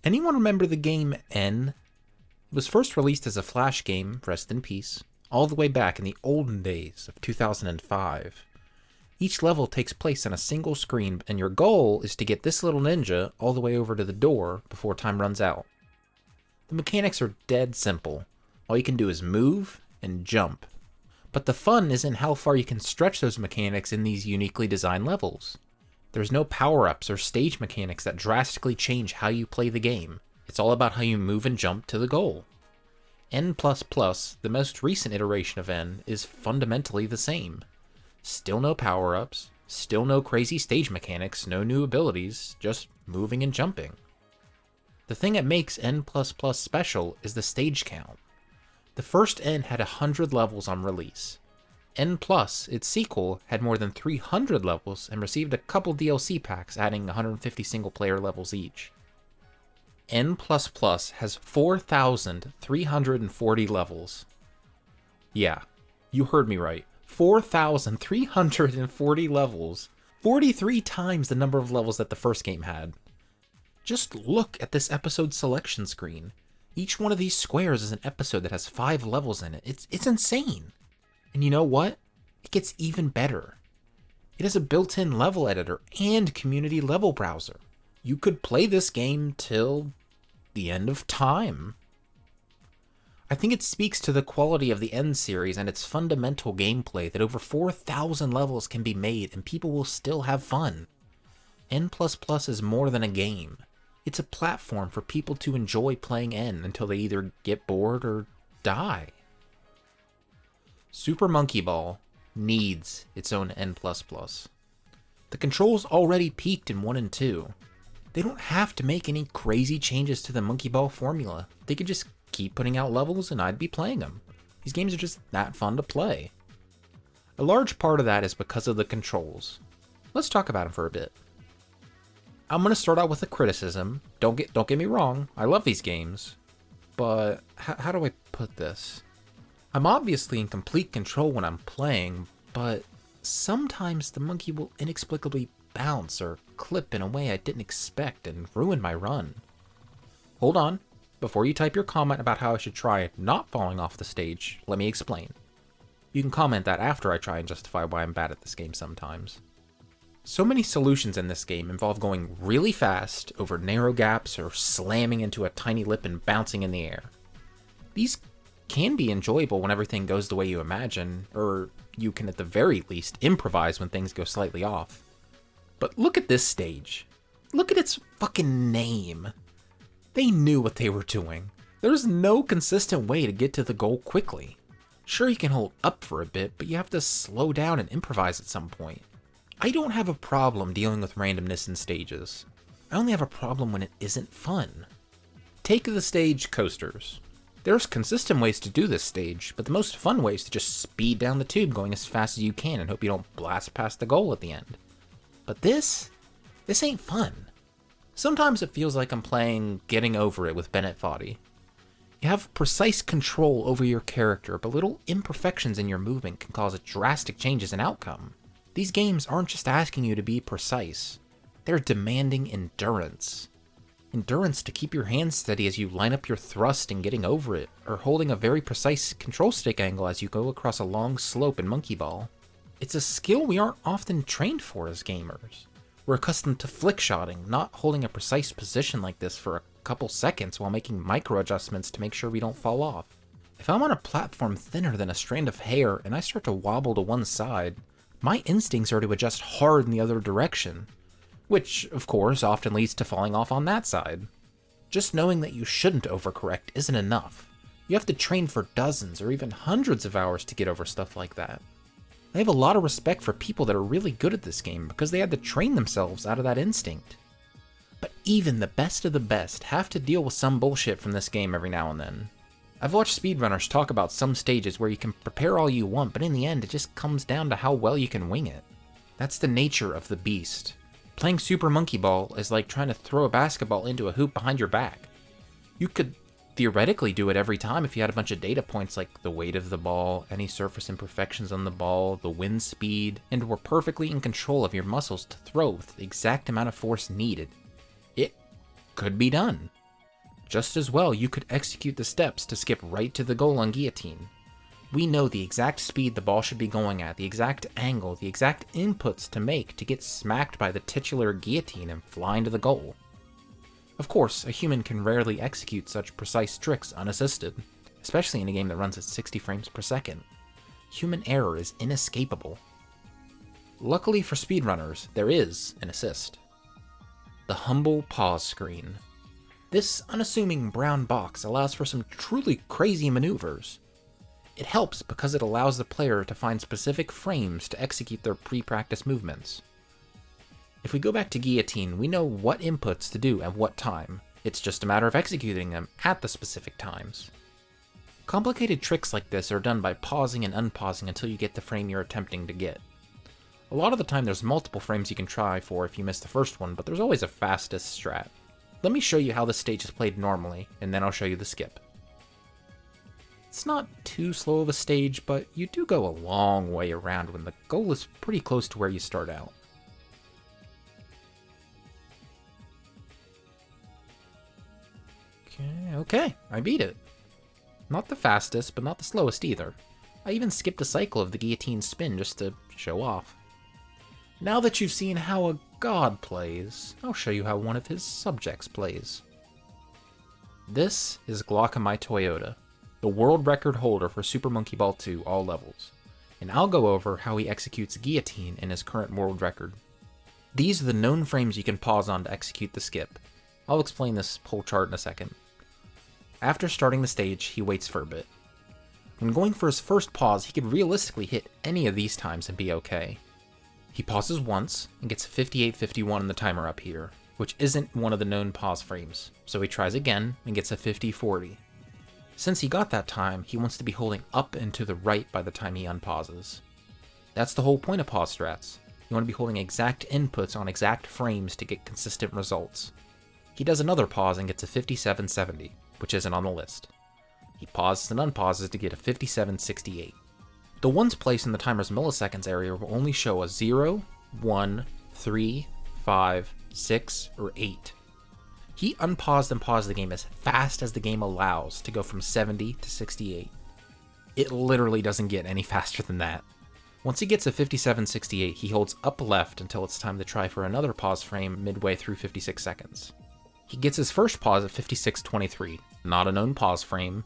Anyone remember the game N? It was first released as a Flash game, rest in peace, all the way back in the olden days of 2005. Each level takes place on a single screen, and your goal is to get this little ninja all the way over to the door before time runs out. The mechanics are dead simple. All you can do is move and jump. But the fun is in how far you can stretch those mechanics in these uniquely designed levels. There's no power-ups or stage mechanics that drastically change how you play the game. It's all about how you move and jump to the goal. N++, the most recent iteration of N, is fundamentally the same. Still no power-ups, still no crazy stage mechanics, no new abilities, just moving and jumping. The thing that makes N++ special is the stage count. The first N had 100 levels on release. N+, its sequel, had more than 300 levels and received a couple DLC packs adding 150 single-player levels each. N++ has 4,340 levels. Yeah, you heard me right. 4,340 levels. 43 times the number of levels that the first game had. Just look at this episode selection screen. Each one of these squares is an episode that has 5 levels in it. It's insane. And you know what? It gets even better. It has a built-in level editor and community level browser. You could play this game till the end of time. I think it speaks to the quality of the End series and its fundamental gameplay that over 4,000 levels can be made and people will still have fun. N++ is more than a game. It's a platform for people to enjoy playing N until they either get bored or die. Super Monkey Ball needs its own N++. The controls already peaked in 1 and 2. They don't have to make any crazy changes to the Monkey Ball formula. They could just keep putting out levels and I'd be playing them. These games are just that fun to play. A large part of that is because of the controls. Let's talk about them for a bit. I'm going to start out with a criticism. Don't get me wrong, I love these games. But how do I put this? I'm obviously in complete control when I'm playing, but sometimes the monkey will inexplicably bounce or clip in a way I didn't expect and ruin my run. Hold on, before you type your comment about how I should try not falling off the stage, let me explain. You can comment that after I try and justify why I'm bad at this game sometimes. So many solutions in this game involve going really fast over narrow gaps or slamming into a tiny lip and bouncing in the air. These can be enjoyable when everything goes the way you imagine, or you can at the very least improvise when things go slightly off. But look at this stage. Look at its fucking name. They knew what they were doing. There's no consistent way to get to the goal quickly. Sure, you can hold up for a bit, but you have to slow down and improvise at some point. I don't have a problem dealing with randomness in stages. I only have a problem when it isn't fun. Take the stage coasters. There's consistent ways to do this stage, but the most fun way is to just speed down the tube going as fast as you can and hope you don't blast past the goal at the end. But this ain't fun. Sometimes it feels like I'm playing Getting Over It with Bennett Foddy. You have precise control over your character, but little imperfections in your movement can cause drastic changes in outcome. These games aren't just asking you to be precise, they're demanding endurance. Endurance to keep your hands steady as you line up your thrust in Getting Over It, or holding a very precise control stick angle as you go across a long slope in Monkey Ball. It's a skill we aren't often trained for as gamers. We're accustomed to flick-shotting, not holding a precise position like this for a couple seconds while making micro-adjustments to make sure we don't fall off. If I'm on a platform thinner than a strand of hair and I start to wobble to one side, my instincts are to adjust hard in the other direction, which, of course, often leads to falling off on that side. Just knowing that you shouldn't overcorrect isn't enough. You have to train for dozens or even hundreds of hours to get over stuff like that. I have a lot of respect for people that are really good at this game because they had to train themselves out of that instinct. But even the best of the best have to deal with some bullshit from this game every now and then. I've watched speedrunners talk about some stages where you can prepare all you want, but in the end it just comes down to how well you can wing it. That's the nature of the beast. Playing Super Monkey Ball is like trying to throw a basketball into a hoop behind your back. You could theoretically do it every time if you had a bunch of data points like the weight of the ball, any surface imperfections on the ball, the wind speed, and were perfectly in control of your muscles to throw with the exact amount of force needed. It could be done. Just as well, you could execute the steps to skip right to the goal on guillotine. We know the exact speed the ball should be going at, the exact angle, the exact inputs to make to get smacked by the titular guillotine and fly into the goal. Of course, a human can rarely execute such precise tricks unassisted, especially in a game that runs at 60 frames per second. Human error is inescapable. Luckily for speedrunners, there is an assist. The humble pause screen. This unassuming brown box allows for some truly crazy maneuvers. It helps because it allows the player to find specific frames to execute their pre-practice movements. If we go back to guillotine, we know what inputs to do at what time. It's just a matter of executing them at the specific times. Complicated tricks like this are done by pausing and unpausing until you get the frame you're attempting to get. A lot of the time there's multiple frames you can try for if you miss the first one, but there's always a fastest strat. Let me show you how this stage is played normally, and then I'll show you the skip. It's not too slow of a stage, but you do go a long way around when the goal is pretty close to where you start out. Okay, I beat it. Not the fastest, but not the slowest either. I even skipped a cycle of the guillotine spin just to show off. Now that you've seen how a god plays, I'll show you how one of his subjects plays. This is Glaucomai Toyota, the world record holder for Super Monkey Ball 2 all levels, and I'll go over how he executes guillotine in his current world record. These are the known frames you can pause on to execute the skip. I'll explain this whole chart in a second. After starting the stage, he waits for a bit. When going for his first pause, he could realistically hit any of these times and be okay. He pauses once and gets 58.51 in the timer up here, which isn't one of the known pause frames, so he tries again and gets a 50.40. Since he got that time, he wants to be holding up and to the right by the time he unpauses. That's the whole point of pause strats. You want to be holding exact inputs on exact frames to get consistent results. He does another pause and gets a 57.70, which isn't on the list. He pauses and unpauses to get a 57.68. The ones placed in the timer's milliseconds area will only show a 0, 1, 3, 5, 6, or 8. He unpaused and paused the game as fast as the game allows to go from 70 to 68. It literally doesn't get any faster than that. Once he gets a 57.68, he holds up left until it's time to try for another pause frame midway through 56 seconds. He gets his first pause at 56.23, not a known pause frame.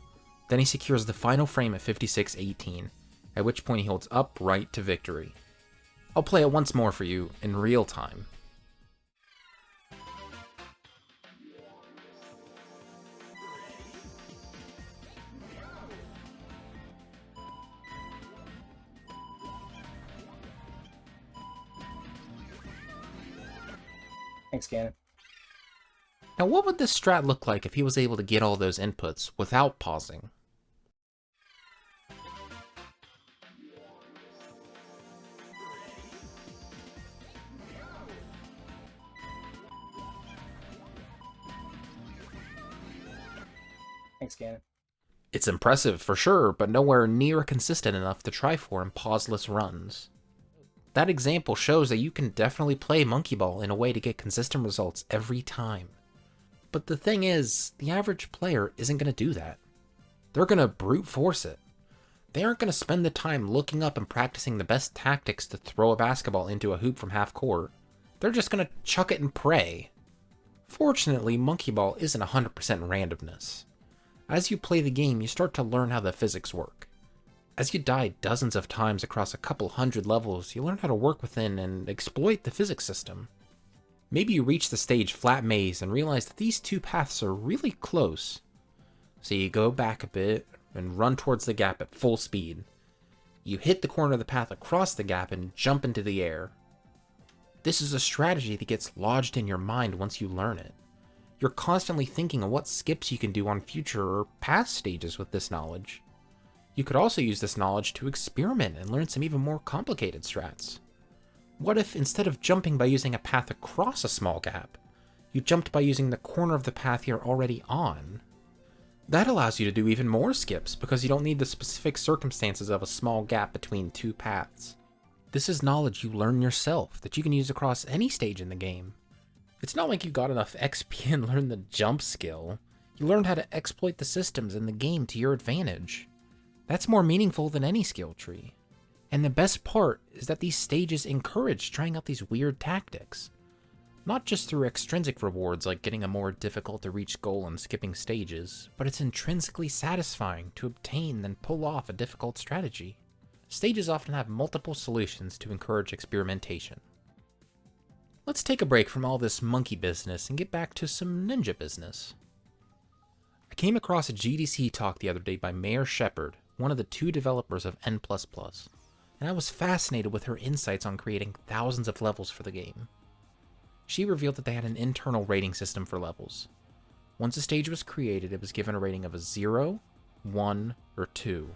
Then he secures the final frame at 56.18, at which point he holds up right to victory. I'll play it once more for you in real time. Thanks, Gannon. Now what would this strat look like if he was able to get all those inputs without pausing? Thanks, Gannon. It's impressive for sure, but nowhere near consistent enough to try for in pauseless runs. That example shows that you can definitely play Monkey Ball in a way to get consistent results every time. But the thing is, the average player isn't going to do that. They're going to brute force it. They aren't going to spend the time looking up and practicing the best tactics to throw a basketball into a hoop from half court. They're just going to chuck it and pray. Fortunately, Monkey Ball isn't 100% randomness. As you play the game, you start to learn how the physics work. As you die dozens of times across a couple hundred levels, you learn how to work within and exploit the physics system. Maybe you reach the stage Flat Maze and realize that these two paths are really close. So you go back a bit and run towards the gap at full speed. You hit the corner of the path across the gap and jump into the air. This is a strategy that gets lodged in your mind once you learn it. You're constantly thinking of what skips you can do on future or past stages with this knowledge. You could also use this knowledge to experiment and learn some even more complicated strats. What if, instead of jumping by using a path across a small gap, you jumped by using the corner of the path you're already on? That allows you to do even more skips because you don't need the specific circumstances of a small gap between two paths. This is knowledge you learn yourself that you can use across any stage in the game. It's not like you got enough XP and learned the jump skill. You learned how to exploit the systems in the game to your advantage. That's more meaningful than any skill tree. And the best part is that these stages encourage trying out these weird tactics. Not just through extrinsic rewards like getting a more difficult to reach goal and skipping stages, but it's intrinsically satisfying to obtain and pull off a difficult strategy. Stages often have multiple solutions to encourage experimentation. Let's take a break from all this monkey business and get back to some ninja business. I came across a GDC talk the other day by Mayor Shepard, one of the 2 developers of N++, and I was fascinated with her insights on creating thousands of levels for the game. She revealed that they had an internal rating system for levels. Once a stage was created, it was given a rating of a 0, 1, or 2.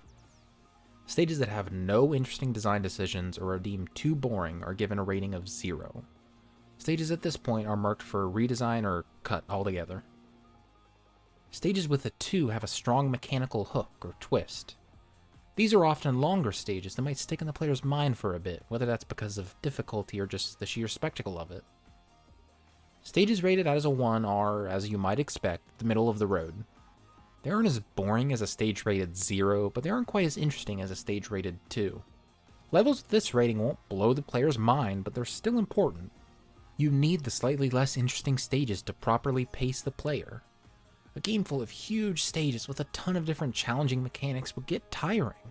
Stages that have no interesting design decisions or are deemed too boring are given a rating of 0. Stages at this point are marked for redesign or cut altogether. Stages with a 2 have a strong mechanical hook or twist. These are often longer stages that might stick in the player's mind for a bit, whether that's because of difficulty or just the sheer spectacle of it. Stages rated as a 1 are, as you might expect, the middle of the road. They aren't as boring as a stage rated 0, but they aren't quite as interesting as a stage rated 2. Levels with this rating won't blow the player's mind, but they're still important. You need the slightly less interesting stages to properly pace the player. A game full of huge stages with a ton of different challenging mechanics would get tiring.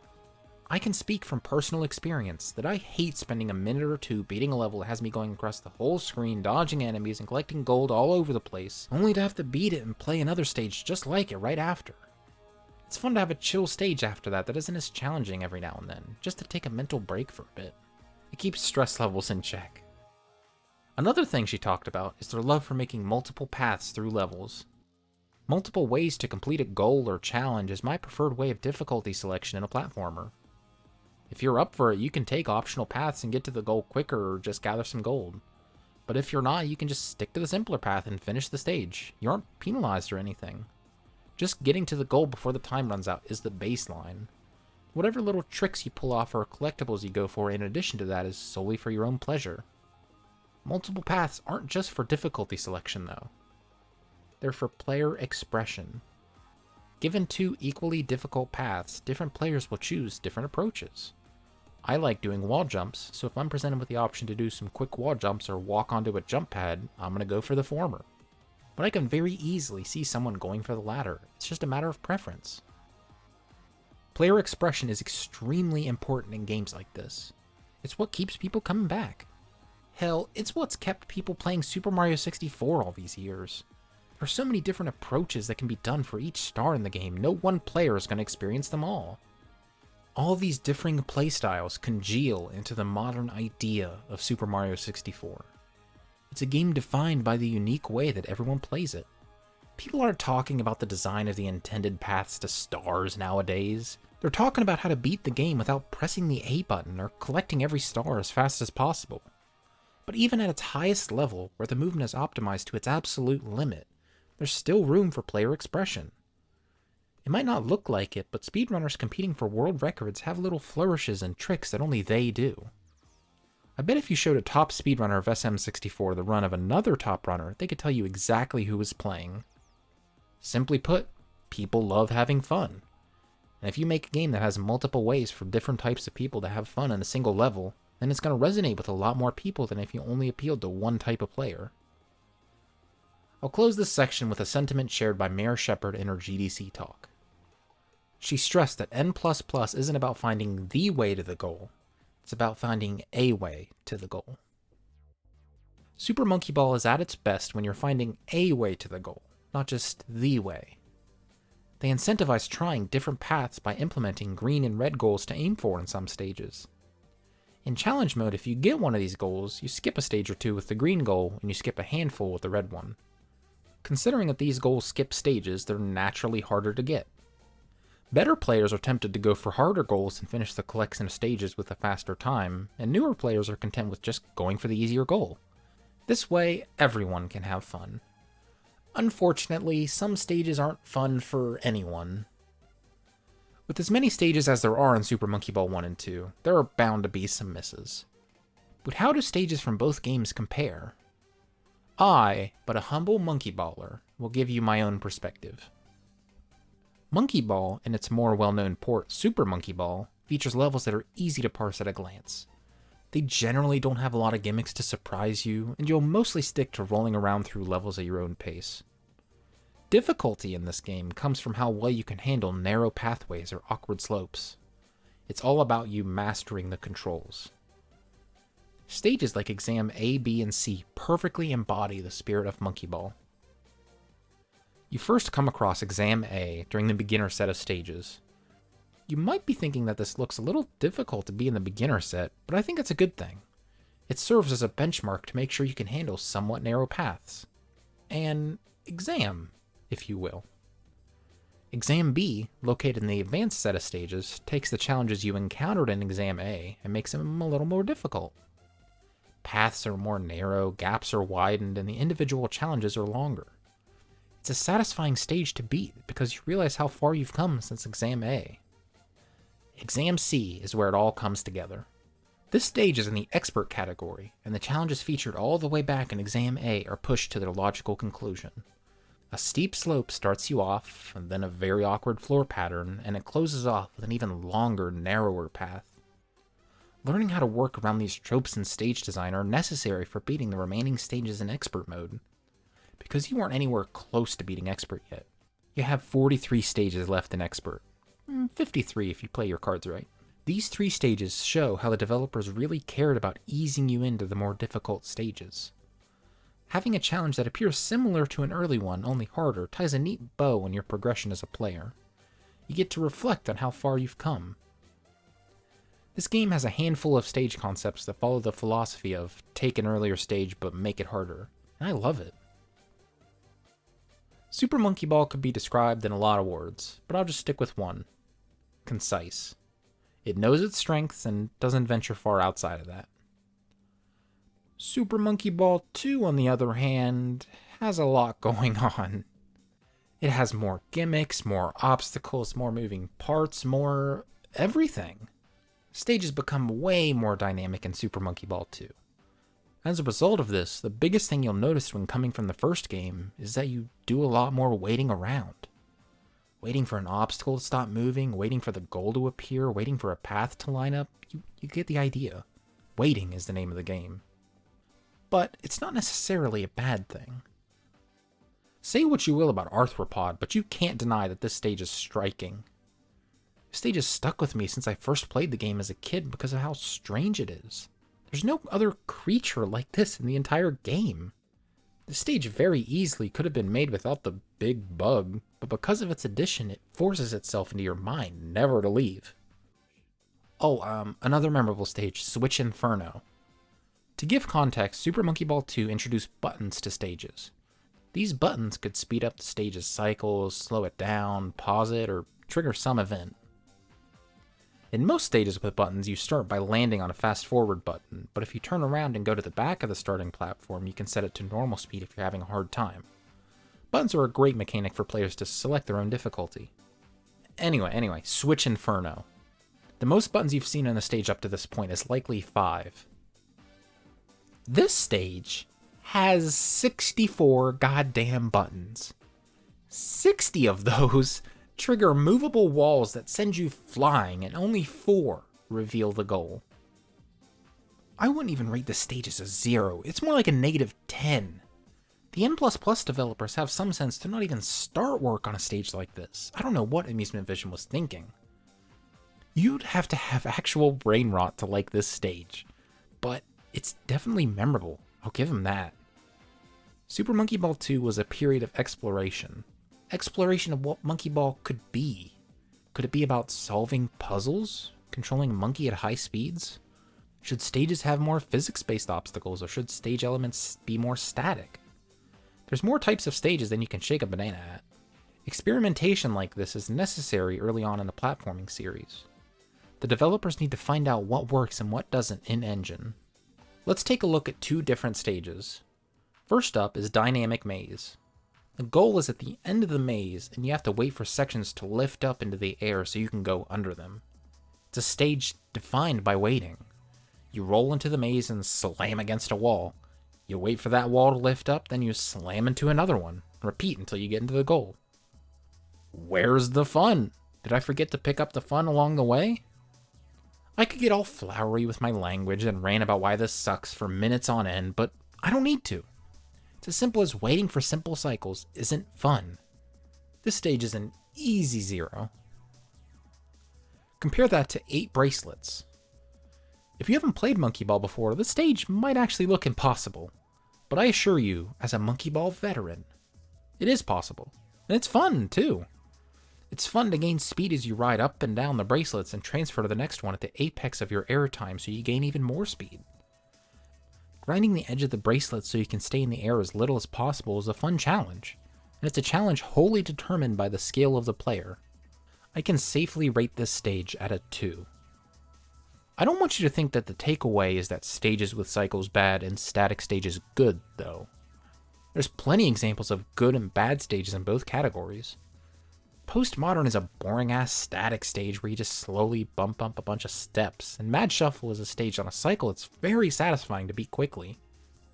I can speak from personal experience that I hate spending a minute or 2 beating a level that has me going across the whole screen, dodging enemies and collecting gold all over the place, only to have to beat it and play another stage just like it right after. It's fun to have a chill stage after that isn't as challenging every now and then, just to take a mental break for a bit. It keeps stress levels in check. Another thing she talked about is their love for making multiple paths through levels. Multiple ways to complete a goal or challenge is my preferred way of difficulty selection in a platformer. If you're up for it, you can take optional paths and get to the goal quicker or just gather some gold. But if you're not, you can just stick to the simpler path and finish the stage. You aren't penalized or anything. Just getting to the goal before the time runs out is the baseline. Whatever little tricks you pull off or collectibles you go for in addition to that is solely for your own pleasure. Multiple paths aren't just for difficulty selection though. They're for player expression. Given 2 equally difficult paths, different players will choose different approaches. I like doing wall jumps, so if I'm presented with the option to do some quick wall jumps or walk onto a jump pad, I'm going to go for the former. But I can very easily see someone going for the latter. It's just a matter of preference. Player expression is extremely important in games like this. It's what keeps people coming back. Hell, it's what's kept people playing Super Mario 64 all these years. There are so many different approaches that can be done for each star in the game, no one player is going to experience them all. All these differing playstyles congeal into the modern idea of Super Mario 64. It's a game defined by the unique way that everyone plays it. People aren't talking about the design of the intended paths to stars nowadays. They're talking about how to beat the game without pressing the A button or collecting every star as fast as possible. But even at its highest level, where the movement is optimized to its absolute limit, there's still room for player expression. It might not look like it, but speedrunners competing for world records have little flourishes and tricks that only they do. I bet if you showed a top speedrunner of SM64 the run of another top runner, they could tell you exactly who was playing. Simply put, people love having fun. And if you make a game that has multiple ways for different types of people to have fun in a single level, then it's going to resonate with a lot more people than if you only appealed to one type of player. I'll close this section with a sentiment shared by Mayor Shepard in her GDC talk. She stressed that N++ isn't about finding the way to the goal, it's about finding a way to the goal. Super Monkey Ball is at its best when you're finding a way to the goal, not just the way. They incentivize trying different paths by implementing green and red goals to aim for in some stages. In challenge mode, if you get one of these goals, you skip a stage or 2 with the green goal and you skip a handful with the red one. Considering that these goals skip stages, they're naturally harder to get. Better players are tempted to go for harder goals and finish the collection of stages with a faster time, and newer players are content with just going for the easier goal. This way, everyone can have fun. Unfortunately, some stages aren't fun for anyone. With as many stages as there are in Super Monkey Ball 1 and 2, there are bound to be some misses. But how do stages from both games compare? I, but a humble monkey baller, will give you my own perspective. Monkey Ball, in its more well-known port, Super Monkey Ball, features levels that are easy to parse at a glance. They generally don't have a lot of gimmicks to surprise you, and you'll mostly stick to rolling around through levels at your own pace. Difficulty in this game comes from how well you can handle narrow pathways or awkward slopes. It's all about you mastering the controls. Stages like Exam A, B, and C perfectly embody the spirit of Monkey Ball. You first come across Exam A during the beginner set of stages. You might be thinking that this looks a little difficult to be in the beginner set, but I think it's a good thing. It serves as a benchmark to make sure you can handle somewhat narrow paths. An exam, if you will. Exam B, located in the advanced set of stages, takes the challenges you encountered in Exam A and makes them a little more difficult. Paths are more narrow, gaps are widened, and the individual challenges are longer. It's a satisfying stage to beat because you realize how far you've come since Exam A. Exam C is where it all comes together. This stage is in the expert category, and the challenges featured all the way back in Exam A are pushed to their logical conclusion. A steep slope starts you off, and then a very awkward floor pattern, and it closes off with an even longer, narrower path. Learning how to work around these tropes in stage design are necessary for beating the remaining stages in expert mode. Because you aren't anywhere close to beating expert yet, you have 43 stages left in expert. 53 if you play your cards right. These 3 stages show how the developers really cared about easing you into the more difficult stages. Having a challenge that appears similar to an early one, only harder, ties a neat bow on your progression as a player. You get to reflect on how far you've come. This game has a handful of stage concepts that follow the philosophy of take an earlier stage but make it harder, and I love it. Super Monkey Ball could be described in a lot of words, but I'll just stick with one. Concise. It knows its strengths and doesn't venture far outside of that. Super Monkey Ball 2, on the other hand, has a lot going on. It has more gimmicks, more obstacles, more moving parts, more everything. Stages become way more dynamic in Super Monkey Ball 2. As a result of this, the biggest thing you'll notice when coming from the first game is that you do a lot more waiting around. Waiting for an obstacle to stop moving, waiting for the goal to appear, waiting for a path to line up. You get the idea. Waiting is the name of the game. But it's not necessarily a bad thing. Say what you will about Arthropod, but you can't deny that this stage is striking. This stage has stuck with me since I first played the game as a kid because of how strange it is. There's no other creature like this in the entire game. This stage very easily could have been made without the big bug, but because of its addition, it forces itself into your mind, never to leave. Oh, another memorable stage, Switch Inferno. To give context, Super Monkey Ball 2 introduced buttons to stages. These buttons could speed up the stage's cycles, slow it down, pause it, or trigger some event. In most stages with buttons, you start by landing on a fast forward button, but if you turn around and go to the back of the starting platform, you can set it to normal speed if you're having a hard time. Buttons are a great mechanic for players to select their own difficulty. Anyway, Switch Inferno. The most buttons you've seen on a stage up to this point is likely 5. This stage has 64 goddamn buttons. 60 of those trigger movable walls that send you flying, and only 4 reveal the goal. I wouldn't even rate this stage as a 0, it's more like a -10. The N++ developers have some sense to not even start work on a stage like this. I don't know what Amusement Vision was thinking. You'd have to have actual brain rot to like this stage, but it's definitely memorable, I'll give them that. Super Monkey Ball 2 was a period of exploration. Exploration of what Monkey Ball could be. Could it be about solving puzzles? Controlling a monkey at high speeds? Should stages have more physics-based obstacles, or should stage elements be more static? There's more types of stages than you can shake a banana at. Experimentation like this is necessary early on in the platforming series. The developers need to find out what works and what doesn't in-engine. Let's take a look at 2 different stages. First up is Dynamic Maze. The goal is at the end of the maze, and you have to wait for sections to lift up into the air so you can go under them. It's a stage defined by waiting. You roll into the maze and slam against a wall. You wait for that wall to lift up, then you slam into another one. Repeat until you get into the goal. Where's the fun? Did I forget to pick up the fun along the way? I could get all flowery with my language and rant about why this sucks for minutes on end, but I don't need to. It's as simple as waiting for simple cycles isn't fun. This stage is an easy 0. Compare that to 8 bracelets. If you haven't played Monkey Ball before, this stage might actually look impossible. But I assure you, as a Monkey Ball veteran, it is possible. And it's fun, too. It's fun to gain speed as you ride up and down the bracelets and transfer to the next one at the apex of your air time so you gain even more speed. Grinding the edge of the bracelet so you can stay in the air as little as possible is a fun challenge, and it's a challenge wholly determined by the skill of the player. I can safely rate this stage at a 2. I don't want you to think that the takeaway is that stages with cycles bad and static stages good, though. There's plenty examples of good and bad stages in both categories. Postmodern is a boring-ass static stage where you just slowly bump up a bunch of steps, and Mad Shuffle is a stage on a cycle that's very satisfying to beat quickly.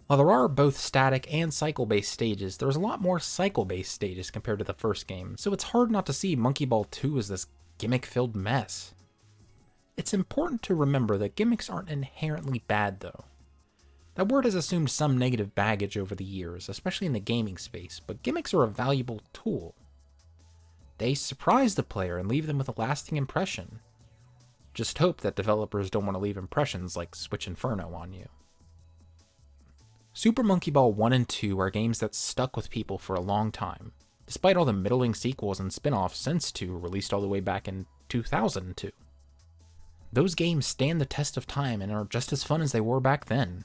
While there are both static and cycle-based stages, there's a lot more cycle-based stages compared to the first game, so it's hard not to see Monkey Ball 2 as this gimmick-filled mess. It's important to remember that gimmicks aren't inherently bad, though. That word has assumed some negative baggage over the years, especially in the gaming space, but gimmicks are a valuable tool. They surprise the player and leave them with a lasting impression. Just hope that developers don't want to leave impressions like Switch Inferno on you. Super Monkey Ball 1 and 2 are games that stuck with people for a long time, despite all the middling sequels and spin-offs since 2 released all the way back in 2002. Those games stand the test of time and are just as fun as they were back then.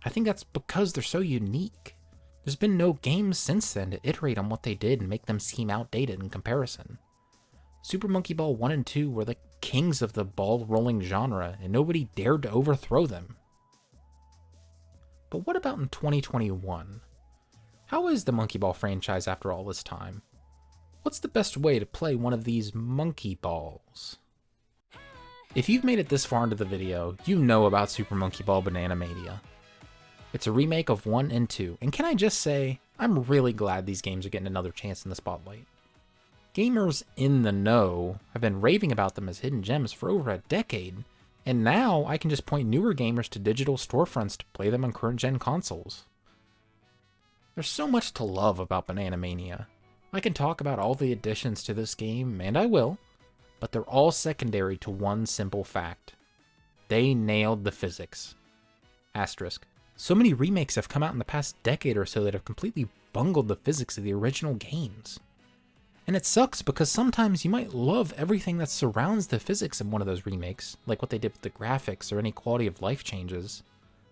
I think that's because they're so unique. There's been no games since then to iterate on what they did and make them seem outdated in comparison. Super Monkey Ball 1 and 2 were the kings of the ball-rolling genre, and nobody dared to overthrow them. But what about in 2021? How is the Monkey Ball franchise after all this time? What's the best way to play one of these Monkey Balls? If you've made it this far into the video, you know about Super Monkey Ball Banana Mania. It's a remake of 1 and 2, and can I just say, I'm really glad these games are getting another chance in the spotlight. Gamers in the know have been raving about them as hidden gems for over a decade, and now I can just point newer gamers to digital storefronts to play them on current-gen consoles. There's so much to love about Banana Mania. I can talk about all the additions to this game, and I will, but they're all secondary to one simple fact. They nailed the physics. Asterisk. So many remakes have come out in the past decade or so that have completely bungled the physics of the original games. And it sucks because sometimes you might love everything that surrounds the physics in one of those remakes, like what they did with the graphics or any quality of life changes.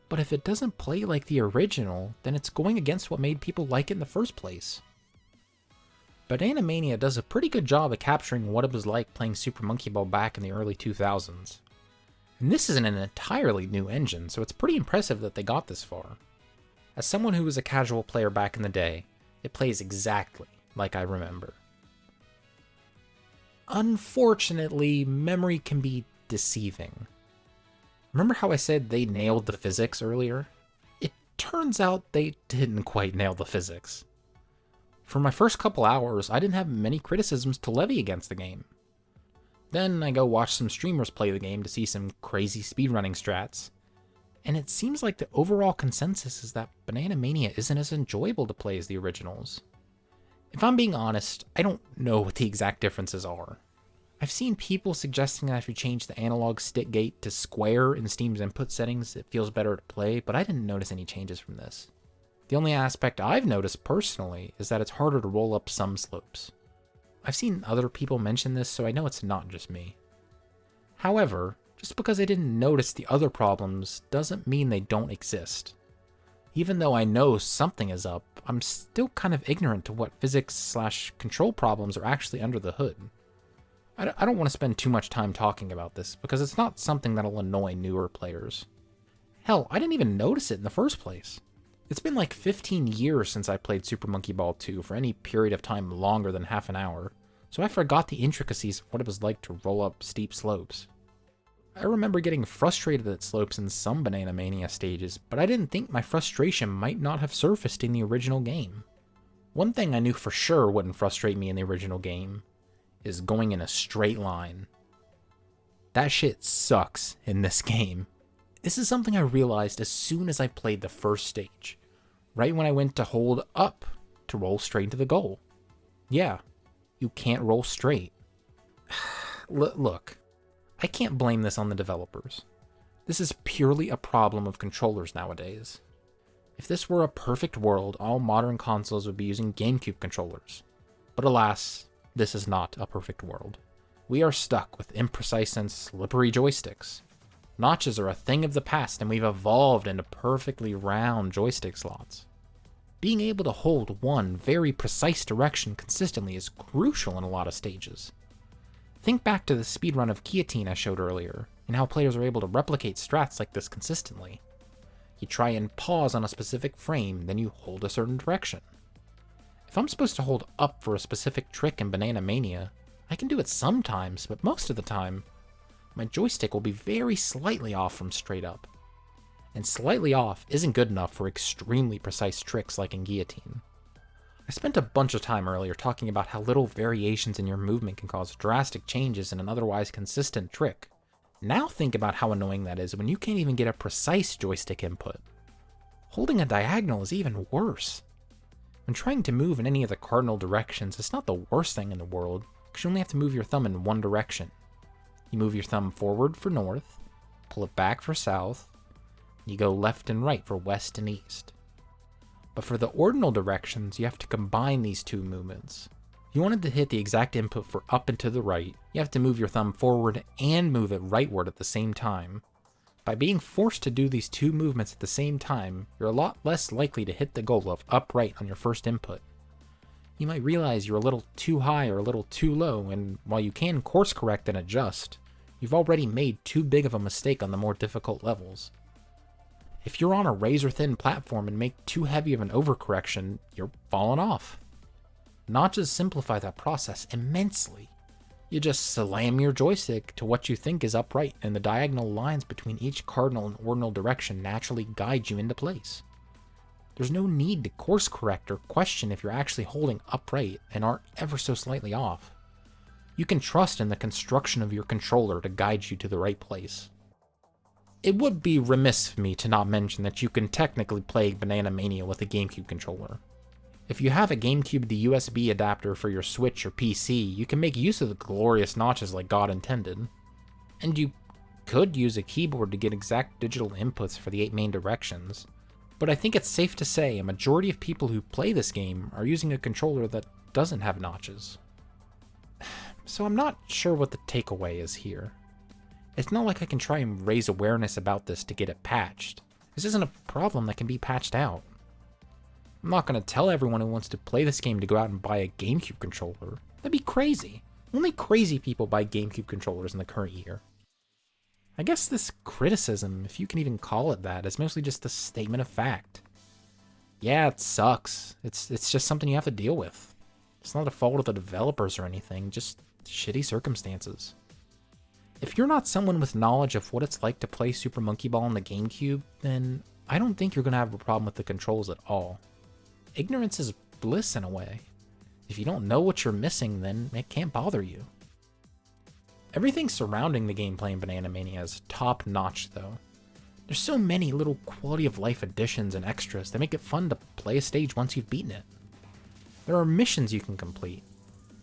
But if it doesn't play like the original, then it's going against what made people like it in the first place. Banana Mania does a pretty good job of capturing what it was like playing Super Monkey Ball back in the early 2000s. And this isn't an entirely new engine, so it's pretty impressive that they got this far. As someone who was a casual player back in the day, it plays exactly like I remember. Unfortunately, memory can be deceiving. Remember how I said they nailed the physics earlier? It turns out they didn't quite nail the physics. For my first couple hours, I didn't have many criticisms to levy against the game. Then I go watch some streamers play the game to see some crazy speedrunning strats, and it seems like the overall consensus is that Banana Mania isn't as enjoyable to play as the originals. If I'm being honest, I don't know what the exact differences are. I've seen people suggesting that if you change the analog stick gate to square in Steam's input settings, it feels better to play, but I didn't notice any changes from this. The only aspect I've noticed personally is that it's harder to roll up some slopes. I've seen other people mention this, so I know it's not just me. However, just because I didn't notice the other problems doesn't mean they don't exist. Even though I know something is up, I'm still kind of ignorant to what physics/control problems are actually under the hood. I don't want to spend too much time talking about this, because it's not something that'll annoy newer players. Hell, I didn't even notice it in the first place. It's been like 15 years since I played Super Monkey Ball 2 for any period of time longer than half an hour, so I forgot the intricacies of what it was like to roll up steep slopes. I remember getting frustrated at slopes in some Banana Mania stages, but I didn't think my frustration might not have surfaced in the original game. One thing I knew for sure wouldn't frustrate me in the original game is going in a straight line. That shit sucks in this game. This is something I realized as soon as I played the first stage, right when I went to hold up to roll straight into the goal. Yeah, you can't roll straight. Look, I can't blame this on the developers. This is purely a problem of controllers nowadays. If this were a perfect world, all modern consoles would be using GameCube controllers. But alas, this is not a perfect world. We are stuck with imprecise and slippery joysticks. Notches are a thing of the past, and we've evolved into perfectly round joystick slots. Being able to hold one very precise direction consistently is crucial in a lot of stages. Think back to the speedrun of Guillotine I showed earlier, and how players are able to replicate strats like this consistently. You try and pause on a specific frame, then you hold a certain direction. If I'm supposed to hold up for a specific trick in Banana Mania, I can do it sometimes, but most of the time, my joystick will be very slightly off from straight up. And slightly off isn't good enough for extremely precise tricks like in Guillotine. I spent a bunch of time earlier talking about how little variations in your movement can cause drastic changes in an otherwise consistent trick. Now think about how annoying that is when you can't even get a precise joystick input. Holding a diagonal is even worse. When trying to move in any of the cardinal directions, it's not the worst thing in the world, because you only have to move your thumb in one direction. You move your thumb forward for north, pull it back for south, you go left and right for west and east. But for the ordinal directions, you have to combine these two movements. If you wanted to hit the exact input for up and to the right, you have to move your thumb forward and move it rightward at the same time. By being forced to do these two movements at the same time, you're a lot less likely to hit the goal of upright on your first input. You might realize you're a little too high or a little too low, and while you can course correct and adjust, you've already made too big of a mistake on the more difficult levels. If you're on a razor-thin platform and make too heavy of an overcorrection, you're falling off. Notches simplify that process immensely. You just slam your joystick to what you think is upright, and the diagonal lines between each cardinal and ordinal direction naturally guide you into place. There's no need to course correct or question if you're actually holding upright and aren't ever so slightly off. You can trust in the construction of your controller to guide you to the right place. It would be remiss of me to not mention that you can technically play Banana Mania with a GameCube controller. If you have a GameCube to USB adapter for your Switch or PC, you can make use of the glorious notches like God intended. And you could use a keyboard to get exact digital inputs for the 8 main directions, but I think it's safe to say a majority of people who play this game are using a controller that doesn't have notches. So I'm not sure what the takeaway is here. It's not like I can try and raise awareness about this to get it patched. This isn't a problem that can be patched out. I'm not going to tell everyone who wants to play this game to go out and buy a GameCube controller. That'd be crazy. Only crazy people buy GameCube controllers in the current year. I guess this criticism, if you can even call it that, is mostly just a statement of fact. Yeah, it sucks. It's just something you have to deal with. It's not a fault of the developers or anything, just shitty circumstances. If you're not someone with knowledge of what it's like to play Super Monkey Ball on the GameCube, then I don't think you're going to have a problem with the controls at all. Ignorance is bliss in a way. If you don't know what you're missing, then it can't bother you. Everything surrounding the gameplay in Banana Mania is top-notch though. There's so many little quality of life additions and extras that make it fun to play a stage once you've beaten it. There are missions you can complete.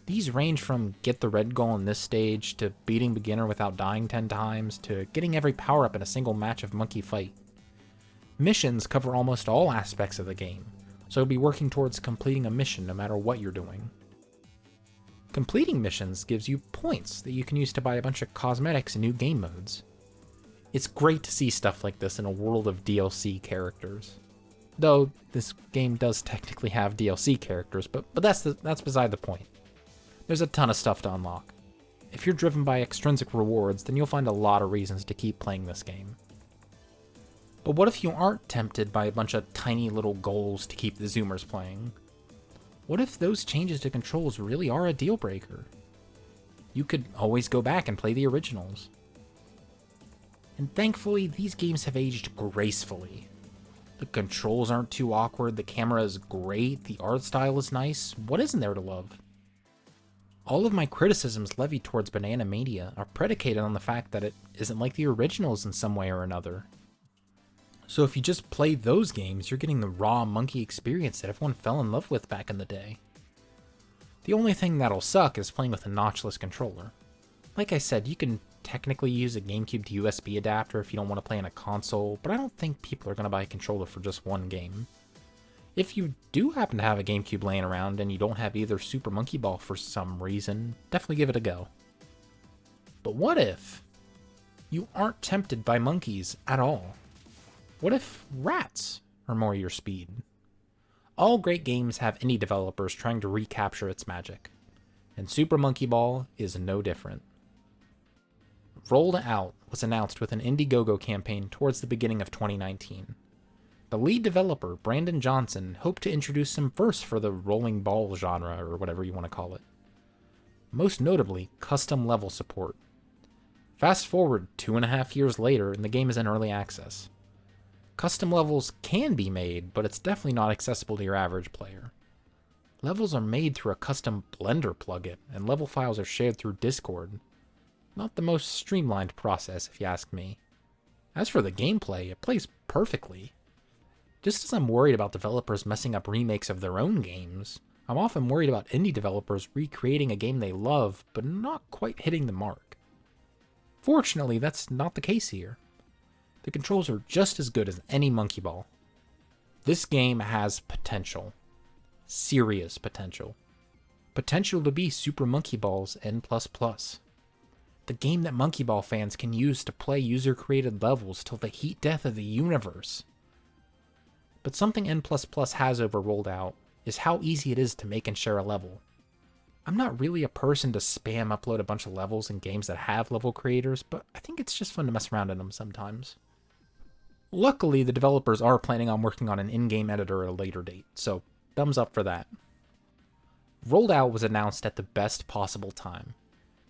These range from get the red goal in this stage, to beating beginner without dying 10 times, to getting every power-up in a single match of Monkey Fight. Missions cover almost all aspects of the game, so be working towards completing a mission no matter what you're doing. Completing missions gives you points that you can use to buy a bunch of cosmetics and new game modes. It's great to see stuff like this in a world of DLC characters. Though, this game does technically have DLC characters, but that's beside the point. There's a ton of stuff to unlock. If you're driven by extrinsic rewards, then you'll find a lot of reasons to keep playing this game. But what if you aren't tempted by a bunch of tiny little goals to keep the Zoomers playing? What if those changes to controls really are a deal breaker? You could always go back and play the originals. And thankfully, these games have aged gracefully. The controls aren't too awkward, the camera is great, the art style is nice. What isn't there to love? All of my criticisms levied towards Banana Mania are predicated on the fact that it isn't like the originals in some way or another. So if you just play those games, you're getting the raw monkey experience that everyone fell in love with back in the day. The only thing that'll suck is playing with a notchless controller. Like I said, you can technically use a GameCube to USB adapter if you don't want to play on a console, but I don't think people are going to buy a controller for just one game. If you do happen to have a GameCube laying around and you don't have either Super Monkey Ball for some reason, definitely give it a go. But what if you aren't tempted by monkeys at all? What if rats are more your speed? All great games have indie developers trying to recapture its magic, and Super Monkey Ball is no different. Rolled Out was announced with an Indiegogo campaign towards the beginning of 2019. The lead developer, Brandon Johnson, hoped to introduce some firsts for the rolling ball genre, or whatever you want to call it. Most notably, custom level support. Fast forward 2.5 years later, and the game is in early access. Custom levels can be made, but it's definitely not accessible to your average player. Levels are made through a custom Blender plugin, and level files are shared through Discord. Not the most streamlined process, if you ask me. As for the gameplay, it plays perfectly. Just as I'm worried about developers messing up remakes of their own games, I'm often worried about indie developers recreating a game they love, but not quite hitting the mark. Fortunately, that's not the case here. The controls are just as good as any Monkey Ball. This game has potential. Serious potential. Potential to be Super Monkey Ball's N++. The game that Monkey Ball fans can use to play user-created levels till the heat death of the universe. But something N++ has over Rolled Out is how easy it is to make and share a level. I'm not really a person to spam upload a bunch of levels in games that have level creators, but I think it's just fun to mess around in them sometimes. Luckily, the developers are planning on working on an in-game editor at a later date, so thumbs up for that. Rolled Out was announced at the best possible time.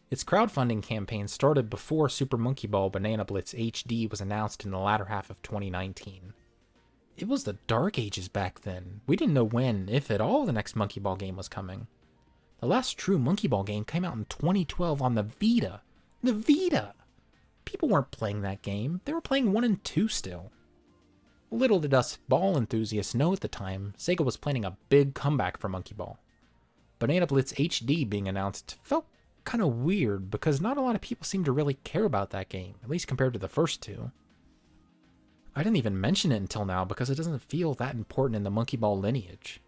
Its crowdfunding campaign started before Super Monkey Ball Banana Blitz HD was announced in the latter half of 2019. It was the dark ages back then. We didn't know when, if at all, the next Monkey Ball game was coming. The last true Monkey Ball game came out in 2012 on the Vita. The Vita! People weren't playing that game. They were playing 1 and 2 still. Little did us ball enthusiasts know at the time, Sega was planning a big comeback for Monkey Ball. Banana Blitz HD being announced felt kind of weird because not a lot of people seem to really care about that game, at least compared to the first two. I didn't even mention it until now because it doesn't feel that important in the Monkey Ball lineage.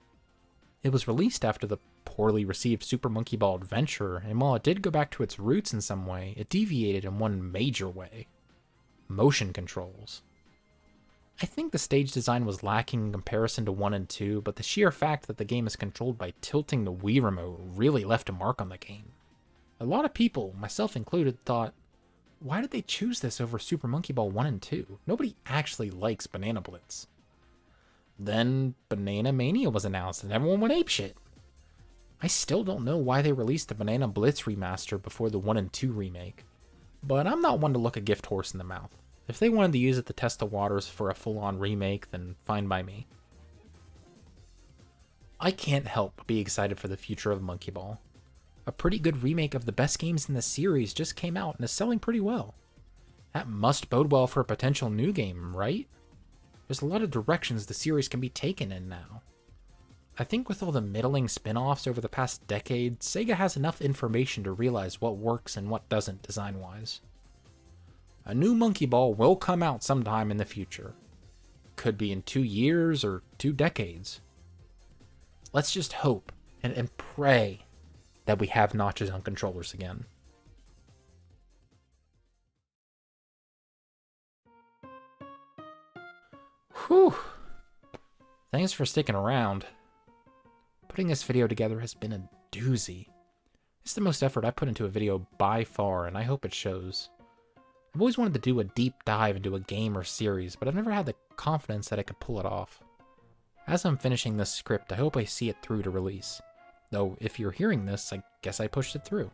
It was released after the poorly received Super Monkey Ball Adventure, and while it did go back to its roots in some way, it deviated in one major way. Motion controls. I think the stage design was lacking in comparison to 1 and 2, but the sheer fact that the game is controlled by tilting the Wii remote really left a mark on the game. A lot of people, myself included, thought, why did they choose this over Super Monkey Ball 1 and 2? Nobody actually likes Banana Blitz. Then Banana Mania was announced and everyone went apeshit. I still don't know why they released the Banana Blitz remaster before the 1 and 2 remake. But I'm not one to look a gift horse in the mouth. If they wanted to use it to test the waters for a full-on remake, then fine by me. I can't help but be excited for the future of Monkey Ball. A pretty good remake of the best games in the series just came out and is selling pretty well. That must bode well for a potential new game, right? There's a lot of directions the series can be taken in now. I think with all the middling spin-offs over the past decade, Sega has enough information to realize what works and what doesn't design-wise. A new Monkey Ball will come out sometime in the future. Could be in 2 years or 2 decades. Let's just hope and pray that we have notches on controllers again. Whew. Thanks for sticking around. Putting this video together has been a doozy. It's the most effort I put into a video by far, and I hope it shows. I've always wanted to do a deep dive into a game or series, but I've never had the confidence that I could pull it off. As I'm finishing this script, I hope I see it through to release. Though, if you're hearing this, I guess I pushed it through.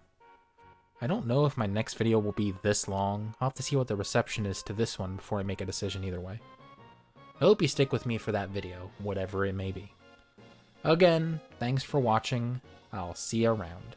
I don't know if my next video will be this long. I'll have to see what the reception is to this one before I make a decision either way. I hope you stick with me for that video, whatever it may be. Again, thanks for watching. I'll see you around.